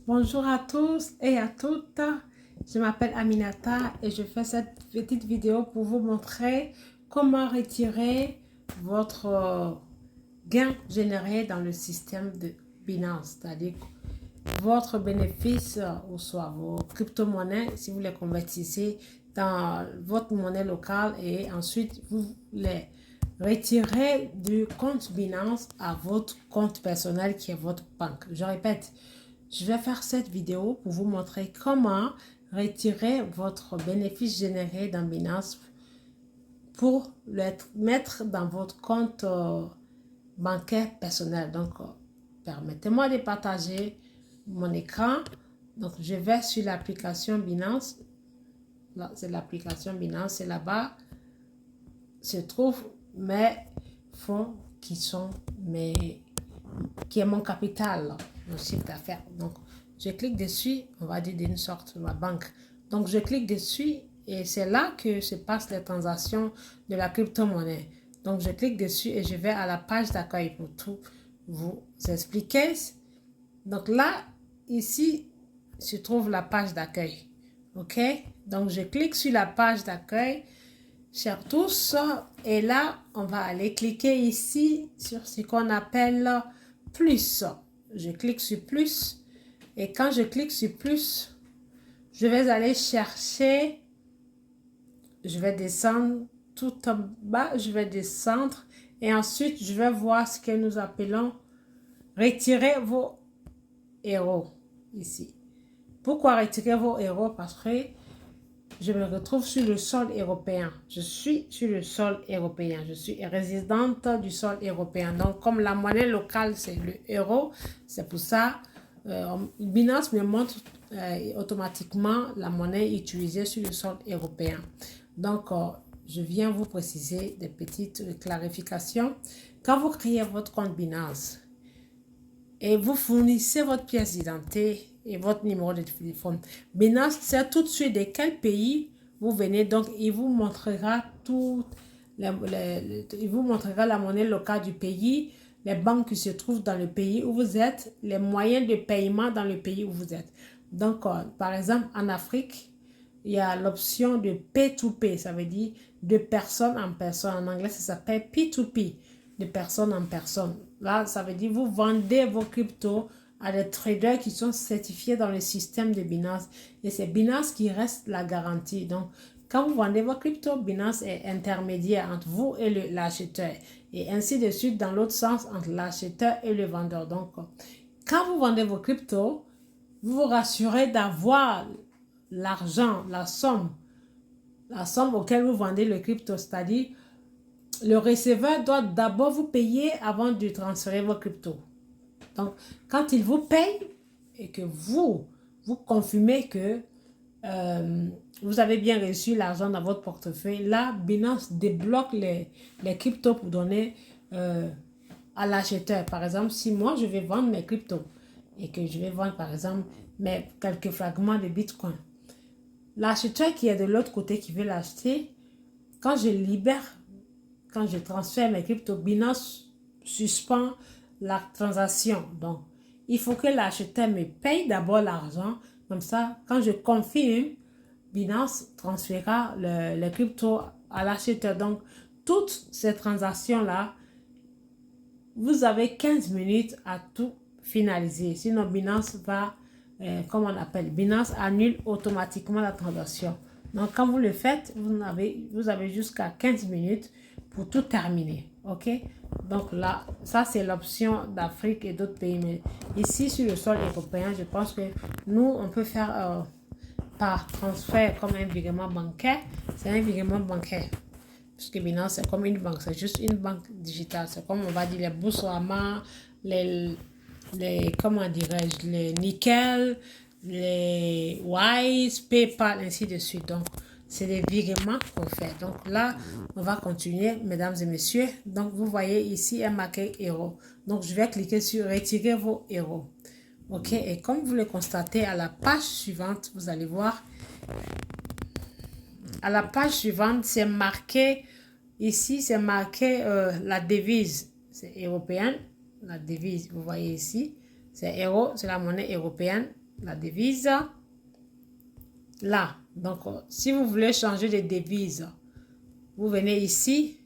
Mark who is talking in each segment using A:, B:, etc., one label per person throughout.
A: Bonjour à tous et à toutes, je m'appelle Aminata et je fais cette petite vidéo pour vous montrer comment retirer votre gain généré dans le système de Binance, c'est-à-dire votre bénéfice ou soit vos crypto-monnaies si vous les convertissez dans votre monnaie locale et ensuite vous les retirez du compte Binance à votre compte personnel qui est votre banque. Je répète, je vais faire cette vidéo pour vous montrer comment retirer votre bénéfice généré dans Binance pour le mettre dans votre compte bancaire personnel. Donc, permettez-moi de partager mon écran. Donc, je vais sur l'application Binance. Là, c'est l'application Binance. C'est là-bas se trouvent mes fonds qui est mon capital, mon chiffre d'affaires. Donc, je clique dessus, on va dire d'une sorte de ma banque. Donc, je clique dessus et c'est là que se passent les transactions de la crypto-monnaie. Donc, je clique dessus et je vais à la page d'accueil pour tout vous expliquer. Donc là, ici, se trouve la page d'accueil. OK? Donc, je clique sur la page d'accueil, chers tous, et là, on va aller cliquer ici sur ce qu'on appelle plus. Je clique sur plus et quand je clique sur plus, je vais aller chercher, je vais descendre tout en bas, je vais descendre et ensuite je vais voir ce que nous appelons retirer vos héros ici. Pourquoi retirer vos héros? Parce que je me retrouve sur le sol européen. Je suis sur le sol européen. Je suis résidente du sol européen. Donc, comme la monnaie locale, c'est le euro, c'est pour ça, Binance me montre automatiquement la monnaie utilisée sur le sol européen. Donc, je viens vous préciser des petites clarifications. Quand vous créez votre compte Binance et vous fournissez votre pièce d'identité et votre numéro de téléphone, Binance sait tout de suite de quel pays vous venez. Donc, il vous montrera il vous montrera la monnaie locale du pays, les banques qui se trouvent dans le pays où vous êtes, les moyens de paiement dans le pays où vous êtes. Donc, par exemple, en Afrique, il y a l'option de P2P, ça veut dire de personne en personne. En anglais, ça s'appelle P2P, de personne en personne. Là, ça veut dire vous vendez vos cryptos à des traders qui sont certifiés dans le système de Binance. Et c'est Binance qui reste la garantie. Donc, quand vous vendez vos cryptos, Binance est intermédiaire entre vous et l'acheteur. Et ainsi de suite dans l'autre sens entre l'acheteur et le vendeur. Donc, quand vous vendez vos cryptos, vous vous rassurez d'avoir l'argent, la somme auquel vous vendez le crypto, c'est-à-dire le receveur doit d'abord vous payer avant de transférer vos cryptos. Donc, quand il vous paye et que vous confirmez que vous avez bien reçu l'argent dans votre portefeuille, là, Binance débloque les cryptos pour donner à l'acheteur. Par exemple, si moi, je vais vendre mes cryptos et que je vais vendre, par exemple, quelques fragments de Bitcoin, l'acheteur qui est de l'autre côté qui veut l'acheter, quand je transfère mes cryptos, Binance suspend la transaction. Donc, il faut que l'acheteur me paye d'abord l'argent. Comme ça, quand je confirme, Binance transférera le crypto à l'acheteur. Donc, toutes ces transactions-là, vous avez 15 minutes à tout finaliser. Sinon, Binance va, comme on appelle, Binance annule automatiquement la transaction. Donc, quand vous le faites, vous avez jusqu'à 15 minutes pour tout terminer. OK? Donc là, ça, c'est l'option d'Afrique et d'autres pays. Mais ici, sur le sol européen, je pense que nous, on peut faire par transfert comme un virement bancaire. C'est un virement bancaire. Parce que Binance, c'est comme une banque. C'est juste une banque digitale. C'est comme, on va dire, les Boursorama, comment dirais-je, les Nickel, les Wise, PayPal, ainsi de suite. Donc, c'est des virements qu'on fait. Donc là, on va continuer, mesdames et messieurs. Donc, vous voyez ici un marqué héros. Donc, je vais cliquer sur retirer vos héros. OK, et comme vous le constatez à la page suivante, vous allez voir, à la page suivante, c'est marqué, ici, c'est marqué la devise, c'est européenne, la devise, vous voyez ici, c'est euro, c'est la monnaie européenne. la devise. Là, donc, si vous voulez changer de devise, vous venez ici,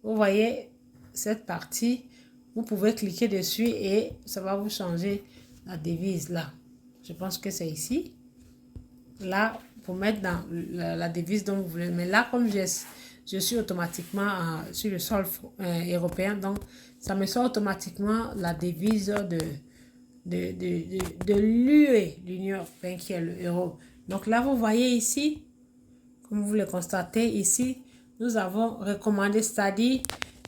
A: vous voyez cette partie, vous pouvez cliquer dessus et ça va vous changer la devise là. Je pense que c'est ici. Là, pour mettre dans la devise dont vous voulez. Mais là, comme je suis automatiquement sur le sol européen, donc ça me sort automatiquement la devise de l'UE, l'Union européenne, qui est l'euro. Donc là, vous voyez ici, comme vous le constatez ici, nous avons recommandé, c'est-à-dire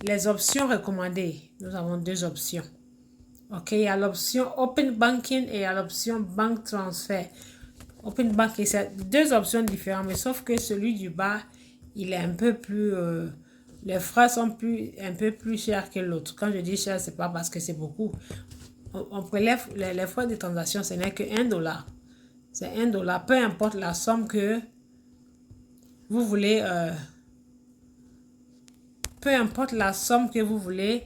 A: les options recommandées. Nous avons deux options. OK, il y a l'option Open Banking et il y a l'option Bank Transfer. Open Banking, c'est deux options différentes, mais sauf que celui du bas, il est un peu plus... les frais sont un peu plus chers que l'autre. Quand je dis cher, c'est pas parce que c'est beaucoup. On prélève les frais de transaction, ce n'est que $1. C'est $1. Peu importe la somme que vous voulez... peu importe la somme que vous voulez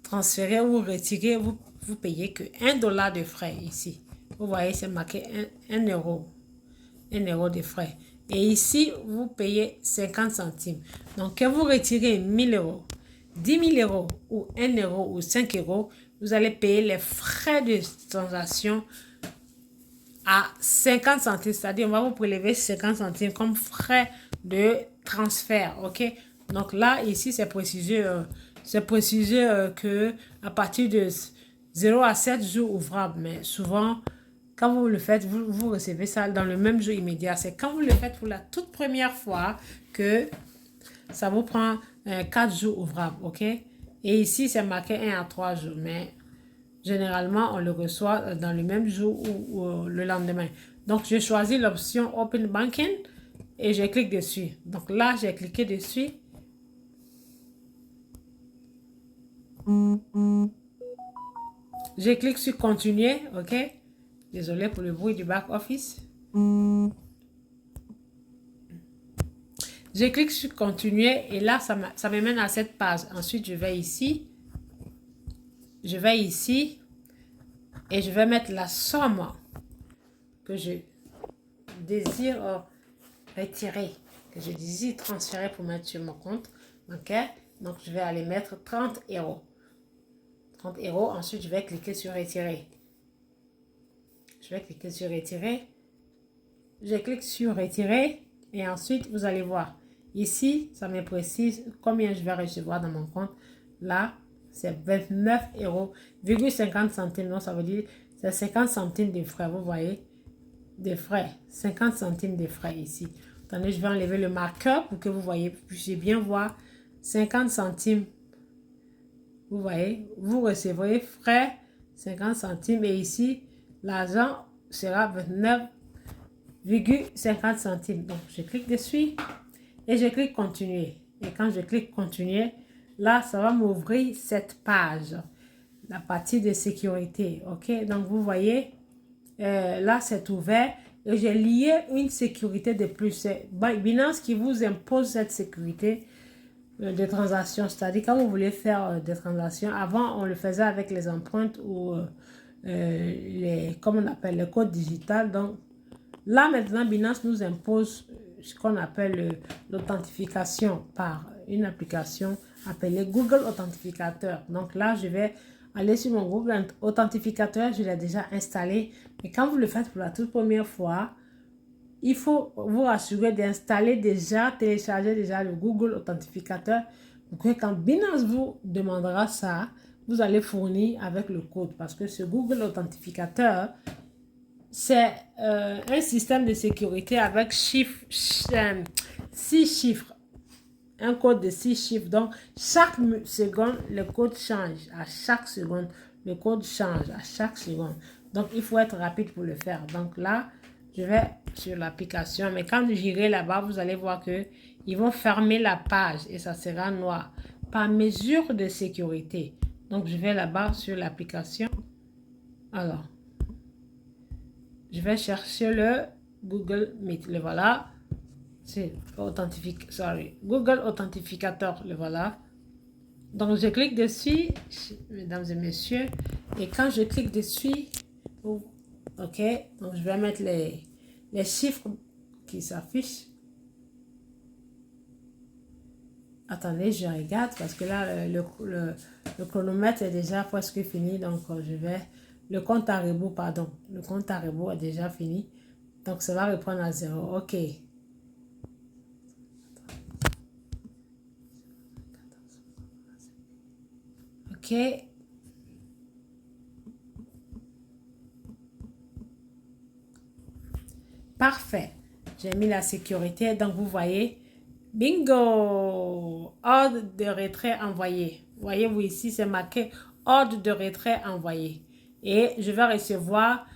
A: transférer ou retirer, vous payez que $1 de frais ici. Vous voyez, c'est marqué 1 euro. 1 euro de frais. Et ici, vous payez 50 centimes. Donc, quand vous retirez 1000 euros, 10 000 euros ou 1 euro ou 5 euros, vous allez payer les frais de transaction à 50 centimes. C'est-à-dire, on va vous prélever 50 centimes comme frais de transfert. OK? Donc là, ici, c'est précisé, que à partir de 0 à 7 jours ouvrables. Mais souvent, quand vous le faites, vous recevez ça dans le même jour immédiat. C'est quand vous le faites pour la toute première fois que ça vous prend 4 jours ouvrables, OK? Et ici, c'est marqué 1 à 3 jours, mais généralement, on le reçoit dans le même jour ou le lendemain. Donc, je choisis l'option Open Banking et je clique dessus. Donc là, j'ai cliqué dessus. Je clique sur Continuer, OK? Désolé pour le bruit du back-office. Je clique sur Continuer et là, ça me mène à cette page. Ensuite, je vais ici. Je vais ici et je vais mettre la somme que je désire retirer, que je désire transférer pour mettre sur mon compte. OK? Donc, je vais aller mettre 30 euros. 30 euros. Ensuite, je vais cliquer sur Retirer. Je vais cliquer sur Retirer. Je clique sur Retirer et ensuite, vous allez voir. Ici, ça me précise combien je vais recevoir dans mon compte. Là, c'est 29 euros, 50 centimes. Non, ça veut dire c'est 50 centimes de frais. Vous voyez, de frais. 50 centimes de frais ici. Attendez, je vais enlever le marqueur pour que vous voyez, puissiez bien voir 50 centimes. Vous voyez, vous recevrez frais 50 centimes et ici, l'argent sera 29,50 centimes. Donc, je clique dessus et je clique Continuer. Et quand je clique Continuer, là, ça va m'ouvrir cette page, la partie de sécurité. OK? Donc, vous voyez, là, c'est ouvert et j'ai lié une sécurité de plus. C'est Binance qui vous impose cette sécurité de transactions. C'est-à-dire, quand vous voulez faire des transactions, avant, on le faisait avec les empreintes ou comme on appelle, le code digital. Donc, là, maintenant, Binance nous impose ce qu'on appelle l'authentification par une application appelée Google Authentificateur. Donc là, je vais aller sur mon Google Authentificateur. Je l'ai déjà installé. Mais quand vous le faites pour la toute première fois, il faut vous rassurer d'installer déjà, télécharger déjà le Google Authentificateur pour que quand Binance vous demandera ça, vous allez fournir avec le code. Parce que ce Google Authentificateur, c'est un système de sécurité avec 6 chiffres. Un code de 6 chiffres. Donc, chaque seconde, le code change. À chaque seconde, le code change. À chaque seconde. Donc, il faut être rapide pour le faire. Donc là, je vais sur l'application. Mais quand j'irai là-bas, vous allez voir que ils vont fermer la page et ça sera noir. Par mesure de sécurité. Donc, je vais là-bas sur l'application. Alors, je vais chercher le Google Meet. Le voilà. C'est Google Authentificateur. Le voilà. Donc, je clique dessus, mesdames et messieurs. Et quand je clique dessus, OK? Donc, je vais mettre les chiffres qui s'affichent. Attendez, je regarde parce que là, le chronomètre est déjà presque fini. Donc, je vais... Le compte à rebours, pardon. Le compte à rebours est déjà fini. Donc, ça va reprendre à 0. OK. OK. Parfait. J'ai mis la sécurité. Donc, vous voyez, bingo! Ordre de retrait envoyé. Voyez-vous ici, c'est marqué ordre de retrait envoyé. Et je vais recevoir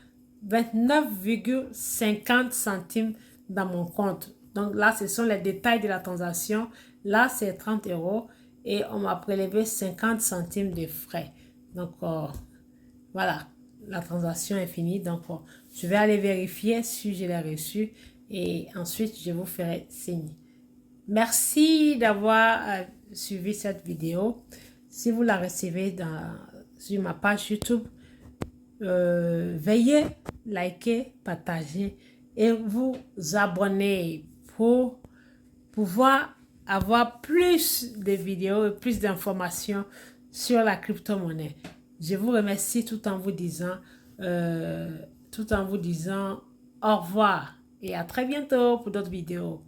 A: 29,50 centimes dans mon compte. Donc là, ce sont les détails de la transaction. Là, c'est 30 euros et on m'a prélevé 50 centimes de frais. Donc, voilà, la transaction est finie. Donc, je vais aller vérifier si je l'ai reçu et ensuite, je vous ferai signe. Merci d'avoir suivi cette vidéo. Si vous la recevez sur ma page YouTube, veuillez liker, partager et vous abonner pour pouvoir avoir plus de vidéos et plus d'informations sur la crypto-monnaie. Je vous remercie tout en vous disant au revoir et à très bientôt pour d'autres vidéos.